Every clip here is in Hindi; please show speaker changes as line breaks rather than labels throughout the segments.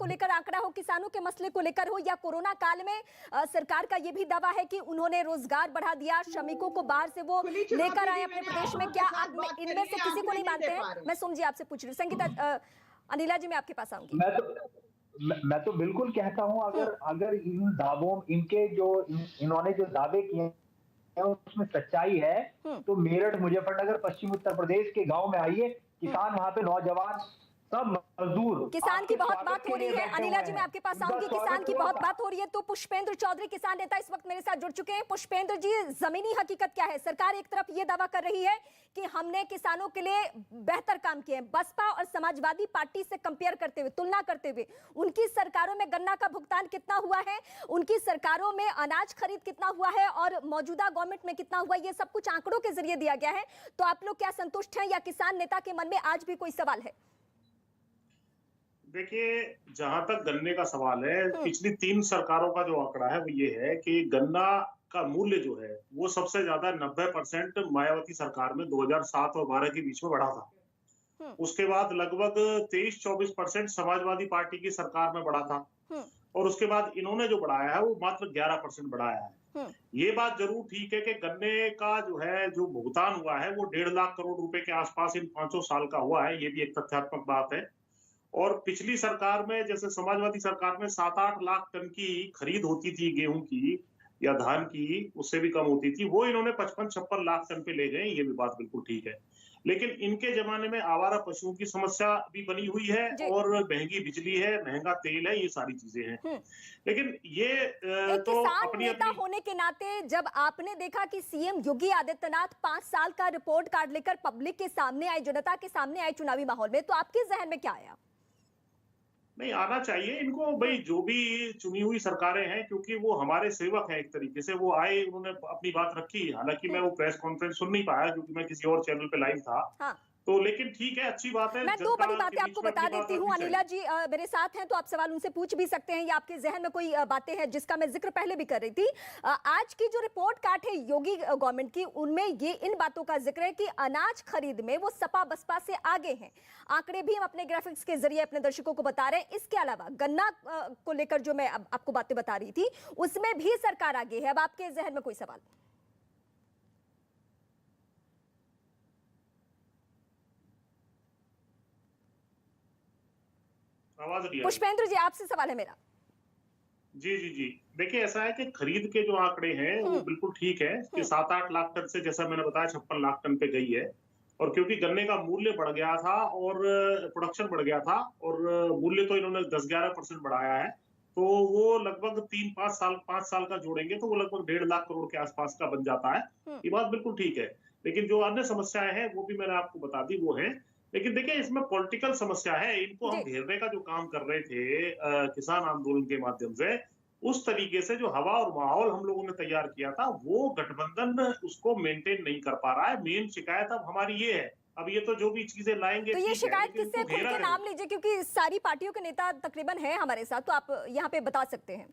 को लेकर आंकड़ा हो, किसानों के मसले को लेकर हो, या कोरोना काल में सरकार का ये भी दावा है कि उन्होंने रोजगार बढ़ा दिया, श्रमिकों को बाहर से वो लेकर आए अपने प्रदेश में, क्या आप इनमें से किसी को नहीं मानते हैं? मैं सुन जी आपसे पूछ रही हूँ। संगीता, अनिला जी मैं आपके पास आऊंगी।
मैं तो बिल्कुल कहता हूं, अगर इन दावों, इनके जो इन्होंने जो दावे किए हैं उसमें सच्चाई है तो मेरठ, मुजफ्फरनगर, पश्चिम उत्तर प्रदेश के गांव में आइए, किसान वहां पे, नौजवान, सब मजदूर
किसान की बहुत बात हो रही है। अनिला जी मैं आपके पास आऊंगी। किसान की बहुत बात हो रही है तो पुष्पेंद्र चौधरी किसान नेता इस वक्त मेरे साथ जुड़ चुके हैं। पुष्पेंद्र जी, जमीनी हकीकत क्या है? सरकार एक तरफ ये दावा कर रही है कि हमने किसानों के लिए बेहतर काम किए हैं, बसपा और समाजवादी पार्टी से कंपेयर करते हुए, तुलना करते हुए, उनकी सरकारों में गन्ना का भुगतान कितना हुआ है, उनकी सरकारों में अनाज खरीद कितना हुआ है और मौजूदा गवर्नमेंट में कितना हुआ, ये सब कुछ आंकड़ों के जरिए दिया गया है। तो आप लोग क्या संतुष्ट हैं या किसान नेता के मन में आज भी कोई सवाल है?
देखिए, जहां तक गन्ने का सवाल है, पिछली 3 सरकारों का जो आंकड़ा है वो ये है कि गन्ना का मूल्य जो है वो सबसे ज्यादा 90% मायावती सरकार में 2007 और 12 के बीच में बढ़ा था। उसके बाद लगभग 23-24% समाजवादी पार्टी की सरकार में बढ़ा था और उसके बाद इन्होंने जो बढ़ाया है वो मात्र 11% बढ़ाया है। ये बात जरूर ठीक है कि गन्ने का जो है जो भुगतान हुआ है वो 1.5 लाख करोड़ रुपए के आसपास इन 5 साल का हुआ है, ये भी एक तथ्यात्मक बात है। और पिछली सरकार में, जैसे समाजवादी सरकार में 7-8 लाख टन की खरीद होती थी गेहूं की या धान की, उससे भी कम होती थी, वो इन्होंने 55-56 लाख टन पे ले गए, ये भी बात बिल्कुल ठीक है। लेकिन इनके जमाने में आवारा पशुओं की समस्या भी बनी हुई है और महंगी बिजली है, महंगा तेल है, ये सारी चीजें हैं। लेकिन ये तो अपनी
नेता होने के नाते जब आपने देखा कि सीएम योगी आदित्यनाथ 5 साल का रिपोर्ट कार्ड लेकर पब्लिक के सामने आए, जनता के सामने आए चुनावी माहौल में, तो आपके जहन में क्या आया?
नहीं, आना चाहिए इनको भाई, जो भी चुनी हुई सरकारें हैं, क्योंकि वो हमारे सेवक हैं एक तरीके से, वो आए, उन्होंने अपनी बात रखी। हालांकि मैं वो प्रेस कॉन्फ्रेंस सुन नहीं पाया क्योंकि मैं किसी और चैनल पे लाइव था।
हाँ।
तो लेकिन ठीक है, अच्छी बात है।
मैं 2 बड़ी बातें आपको बता देती हूँ। अनिला जी मेरे साथ हैं तो आप सवाल उनसे पूछ भी सकते हैं या आपके जहन में कोई बातें हैं जिसका मैं जिक्र पहले भी कर रही थी। आज की जो रिपोर्ट कार्ड है योगी गवर्नमेंट की, उनमें ये इन बातों का जिक्र है कि अनाज खरीद में वो सपा बसपा से आगे हैं। आंकड़े भी हम अपने ग्राफिक्स के जरिए अपने दर्शकों को बता रहे हैं। इसके अलावा गन्ना को लेकर जो मैं आपको बातें बता रही थी उसमें भी सरकार आगे है। अब आपके जहन में कोई सवाल? पुष्पेंद्र जी आपसे सवाल है मेरा।
जी। देखिए, ऐसा है कि खरीद के जो आंकड़े हैं वो बिल्कुल ठीक है कि 7-8 लाख टन से, जैसा मैंने बताया, 56 लाख टन पे गई है। और क्योंकि गन्ने का मूल्य बढ़ गया था और प्रोडक्शन बढ़ गया था और मूल्य तो इन्होंने 10-11% बढ़ाया है, तो वो लगभग 5 साल का जोड़ेंगे तो वो लगभग 1.5 लाख करोड़ के आसपास का बन जाता है। ये बात बिल्कुल ठीक है। लेकिन जो अन्य समस्याएं हैं वो भी मैंने आपको बता दी, वो है। लेकिन देखिए, इसमें पॉलिटिकल समस्या है। इनको हम घेरने का जो काम कर रहे थे किसान आंदोलन के माध्यम से, उस तरीके से जो हवा और माहौल हम लोगों ने तैयार किया था, वो गठबंधन उसको मेंटेन नहीं कर पा रहा है। मेन शिकायत अब हमारी ये है। अब ये तो जो भी चीजें लाएंगे,
तो ये शिकायत किससे, खुल के नाम लीजिए, क्योंकि सारी पार्टियों के नेता तकरीबन है हमारे साथ, तो आप यहाँ पे बता सकते हैं।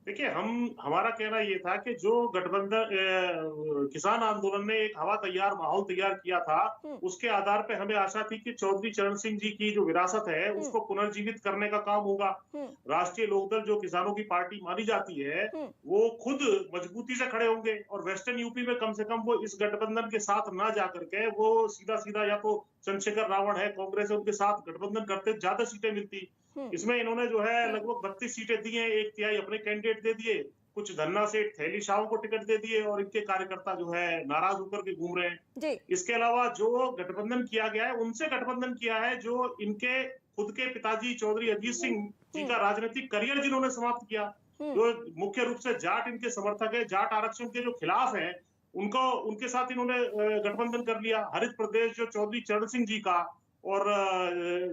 देखिए, हमारा कहना ये था कि जो गठबंधन किसान आंदोलन ने एक हवा तैयार, माहौल तैयार किया था, उसके आधार पे हमें आशा थी कि चौधरी चरण सिंह जी की जो विरासत है उसको पुनर्जीवित करने का काम होगा। राष्ट्रीय लोकदल जो किसानों की पार्टी मानी जाती है, वो खुद मजबूती से खड़े होंगे और वेस्टर्न यूपी में कम से कम वो इस गठबंधन के साथ ना जाकर के, वो सीधा या तो चंद्रशेखर रावण है, कांग्रेस है, उनके साथ गठबंधन करते, ज्यादा सीटें मिलती। इसमें इन्होंने जो है लगभग 32 सीटें दी हैं, 1/3 अपने कैंडिडेट दे दिए, कुछ धन्ना से थैली शाहों को टिकट दे दिए और इनके कार्यकर्ता जो है नाराज होकर के घूम रहे हैं। इसके अलावा जो गठबंधन किया गया है, उनसे गठबंधन किया है जो इनके खुद के पिताजी चौधरी अजीत सिंह जी का राजनीतिक करियर जिन्होंने समाप्त किया, जो मुख्य रूप से जाट इनके समर्थक है, जाट आरक्षण के जो खिलाफ है, उनके साथ इन्होंने गठबंधन कर लिया। हरित प्रदेश जो चौधरी चरण सिंह जी का और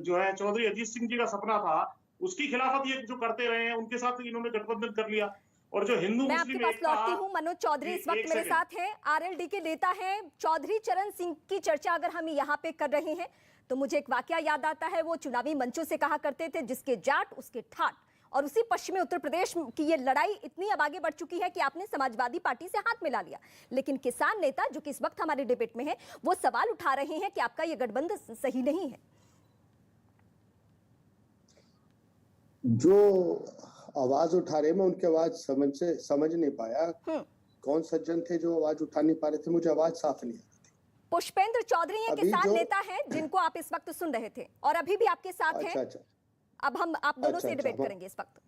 जो है चौधरी अजीत सिंह जी का सपना था, उसकी खिलाफत ये जो करते रहे हैं, उनके साथ इन्होंने गठबंधन कर लिया। और जो हिंदू
मैं आपके पास लौटती हूँ। मनोज चौधरी इस वक्त मेरे साथ हैं, आरएलडी के नेता हैं। चौधरी चरण सिंह की चर्चा अगर हम यहाँ पे कर रहे हैं तो मुझे एक वाकया याद आता है। वो चुनावी मंचों से कहा करते थे, जिसके जाट उसके ठाट। और उसी पश्चिमी उत्तर प्रदेश की ये लड़ाई इतनी अब आगे बढ़ चुकी है कि आपने समाजवादी पार्टी से हाथ मिला लिया। लेकिन किसान नेता जो कि इस वक्त हमारे डिबेट में है, वो सवाल उठा रहे हैं कि आपका ये गठबंधन सही नहीं है।
जो आवाज उठा रहे, मैं उनकी आवाज समझ नहीं पाया। कौन सज्जन थे जो आवाज उठा नहीं पा रहे थे? मुझे आवाज साफ नहीं आ रही थी।
पुष्पेंद्र चौधरी ये
अभी
किसान
जो-
नेता हैं जिनको आप इस वक्त सुन रहे थे और अभी भी आपके साथ हैं।
अच्छा।
अब हम आप दोनों
अच्छा,
से डिबेट
अच्छा,
करेंगे इस वक्त।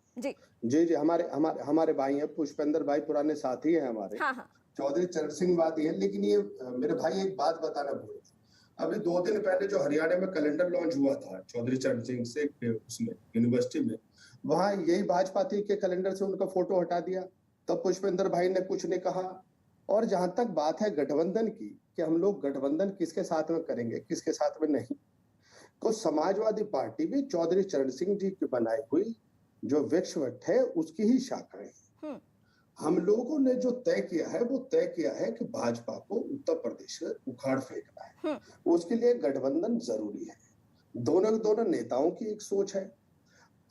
जी
जी हमारे भाई हैं, पुष्पेंद्र भाई पुराने साथी हैं हमारे।
हाँ।
चौधरी चरण सिंह वादी है। लेकिन ये मेरे भाई एक बात बताना भूल गए। अभी 2 दिन पहले जो हरियाणा में कैलेंडर लॉन्च हुआ था चौधरी चरण सिंह से उसमें यूनिवर्सिटी में, वहां यही भाजपा थी के कैलेंडर से उनका फोटो हटा दिया। तब पुष्पेंद्र भाई ने कुछ नहीं कहा। और जहां तक बात है गठबंधन की कि हम लोग गठबंधन किसके साथ में करेंगे किसके साथ में नहीं, तो समाजवादी पार्टी भी चौधरी चरण सिंह जी की बनाई हुई जो वृक्षवट है उसकी ही शाखा है। हम लोगों ने जो तय किया है वो तय किया है कि भाजपा को उत्तर प्रदेश से उखाड़ फेंकना है। उसके लिए गठबंधन जरूरी है। दोनों नेताओं की एक सोच है।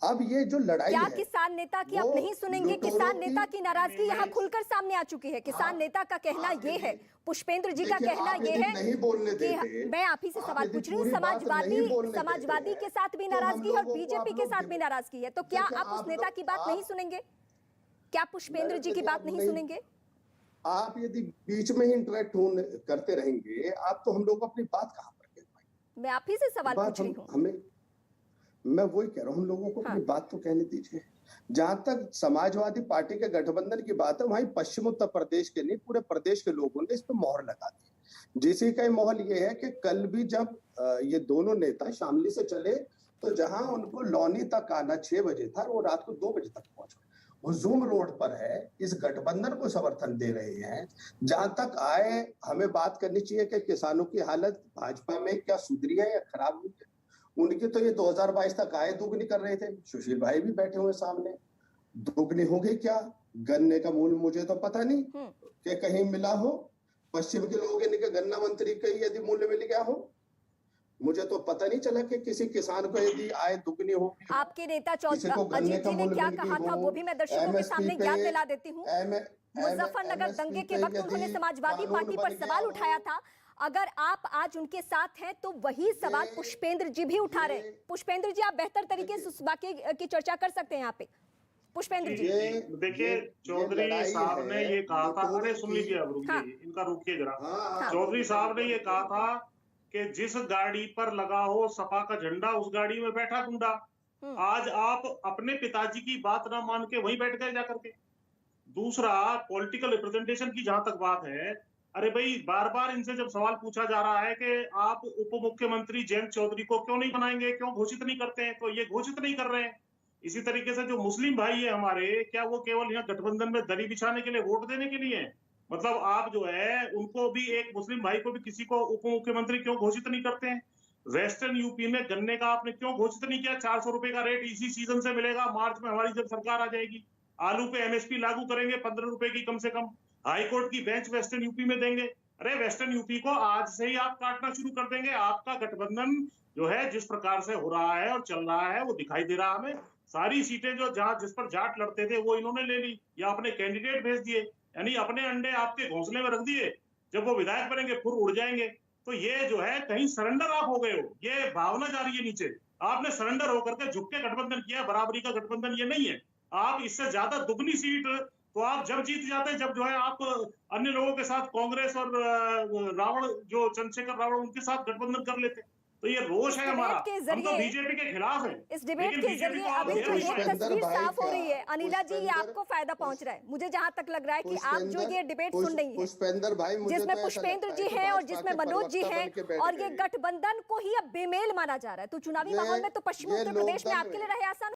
अब ये जो लड़ाई
क्या
है,
किसान नेता की आप
वो
नहीं सुनेंगे?
लुटेरों
किसान नेता
की-
की नाराजगी यहाँ खुलकर सामने आ चुकी है। किसान नेता का कहना ये है, पुष्पेंद्र जी का
देखिए,
कहना
आप
ये
यदि
है
नहीं बोलने
कि
देते,
मैं आप ही से
आप
सवाल
यदि
पूछ रही हूँ,
पूरी बात नहीं बोलने
समाजवादी
देते
के साथ भी
हैं, तो हम
नाराजगी है और
लोगों को
बीजेपी
आप
के
लोग
साथ भी नाराजगी है। तो क्या
देखिए,
आप उस
आप
नेता
लोग-
की बात नहीं सुनेंगे? क्या पुष्पेंद्र जी की
देखिए,
बात
आप
नहीं
नहीं-
सुनेंगे?
आप यदि बीच में ही इंटरेक्ट करते रहेंगे, आप तो हम लोग अपनी बात कहाँ पर कह पाएंगे?
मैं आप ही से सवाल
बात
पूछ रही हूँ।
मैं वही कह रहा हूँ, हम लोगों को अपनी बात तो कहने दीजिए। जहां तक समाजवादी पार्टी के गठबंधन की बात है, वहीं पश्चिम उत्तर प्रदेश के नहीं पूरे प्रदेश के लोगों ने इस पर मोहर लगा दी। जिसी का माहौल ये है कि कल भी जब ये दोनों नेता शामली से चले तो जहां उनको लौनी तक आना 6 बजे था, वो रात को 2 बजे तक पहुंचे। वो जूम रोड पर है, इस गठबंधन को समर्थन दे रहे हैं। जहां तक आए, हमें बात करनी चाहिए कि किसानों की हालत भाजपा में क्या सुधरी है या खराब हुई है। उनकी तो ये 2022 तक आय दुगनी कर रहे थे। सुशील भाई भी बैठे हुए सामने। दुगनी हो गई क्या? गन्ने का मूल्य मुझे तो पता नहीं कि कहीं मिला हो। पश्चिम के लोगों के गन्ना मंत्री का यदि मूल्य मिल गया हो, मुझे तो पता नहीं चला कि किसी किसान को यदि आय दुगनी हो।
आपके नेता
किसी को गन्ने
अजीत
का
जी ने
मूल्य
क्या
मिल
कहा
गई
था
हो,
वो भी मैं दर्शकों के सामने
MSP
याद
पे-
दिला देती हूँ। मुजफ्फरनगर दंगे के वक्त उन्होंने समाजवादी पार्टी पर सवाल उठाया था। अगर आप आज उनके साथ हैं तो वही सवाल पुष्पेंद्र जी भी उठा रहे हैं। पुष्पेंद्र जी, आप बेहतर तरीके से उस वाकये की चर्चा कर सकते हैं यहाँ पे। पुष्पेंद्र जी,
देखिए, चौधरी साहब ने ये कहा था, अरे सुन लीजिए, अब रुकिए,
हाँ।
इनका रुकिए जरा।
हाँ।
चौधरी साहब ने ये कहा था कि जिस गाड़ी पर लगा हो सपा का झंडा उस गाड़ी में बैठा गुंडा। आज आप अपने पिताजी की बात ना मान के वहीं बैठ गए जाकर के। दूसरा, पॉलिटिकल रिप्रेजेंटेशन की जहां तक बात है, अरे भाई, बार बार इनसे जब सवाल पूछा जा रहा है कि आप उप मुख्यमंत्री जयंत चौधरी को क्यों नहीं बनाएंगे, क्यों घोषित नहीं करते हैं, तो ये घोषित नहीं कर रहे हैं। इसी तरीके से जो मुस्लिम भाई है हमारे, क्या वो केवल यहाँ गठबंधन में दरी बिछाने के लिए, वोट देने के लिए है? मतलब आप जो है उनको भी, एक मुस्लिम भाई को भी किसी को उप मुख्यमंत्री क्यों घोषित नहीं करते हैं? वेस्टर्न यूपी में गन्ने का आपने क्यों घोषित नहीं किया? 400 रुपए का रेट इसी सीजन से मिलेगा, मार्च में हमारी जब सरकार आ जाएगी। आलू पे MSP लागू करेंगे 15 रुपए की कम से कम। हाईकोर्ट की बेंच वेस्टर्न यूपी में देंगे। अरे वेस्टर्न यूपी को आज से ही आप काटना शुरू कर देंगे। आपका गठबंधन जो है जिस प्रकार से हो रहा है और चल रहा है वो दिखाई दे रहा है हमें। सारी सीटें जो जहां जिस पर जाट लड़ते थे वो इन्होंने ले ली या अपने कैंडिडेट भेज दिए, यानी अपने अंडे आपके घोंसले में रख दिए। जब वो विधायक बनेंगे फिर उड़ जाएंगे। तो ये जो है कहीं सरेंडर आप हो गए हो, ये भावना जा रही है नीचे। आपने सरेंडर होकर के झुक के गठबंधन किया। बराबरी का गठबंधन ये नहीं है। आप इससे ज्यादा दुगनी सीट तो आप जब जीत जाते हैं जब जो है आप अन्य लोगों के साथ, कांग्रेस और रावण जो चंद्रशेखर रावण, उनके साथ गठबंधन कर लेते। तो ये रोष है हमारा। हम तो बीजेपी के खिलाफ हैं।
इस डिबेट के जरिए अभी जो एक तस्वीर साफ हो रही है, अनिला जी, ये आपको फायदा पहुंच रहा है। मुझे जहां तक लग रहा है कि आप जो ये डिबेट सुन रही है, जिसमें पुष्पेंद्र जी हैं और जिसमें मनोज जी हैं, और ये गठबंधन को ही अब बेमेल माना जा रहा है। तो चुनावी माहौल में तो पश्चिमी उत्तर प्रदेश में आपके लिए रहे आसान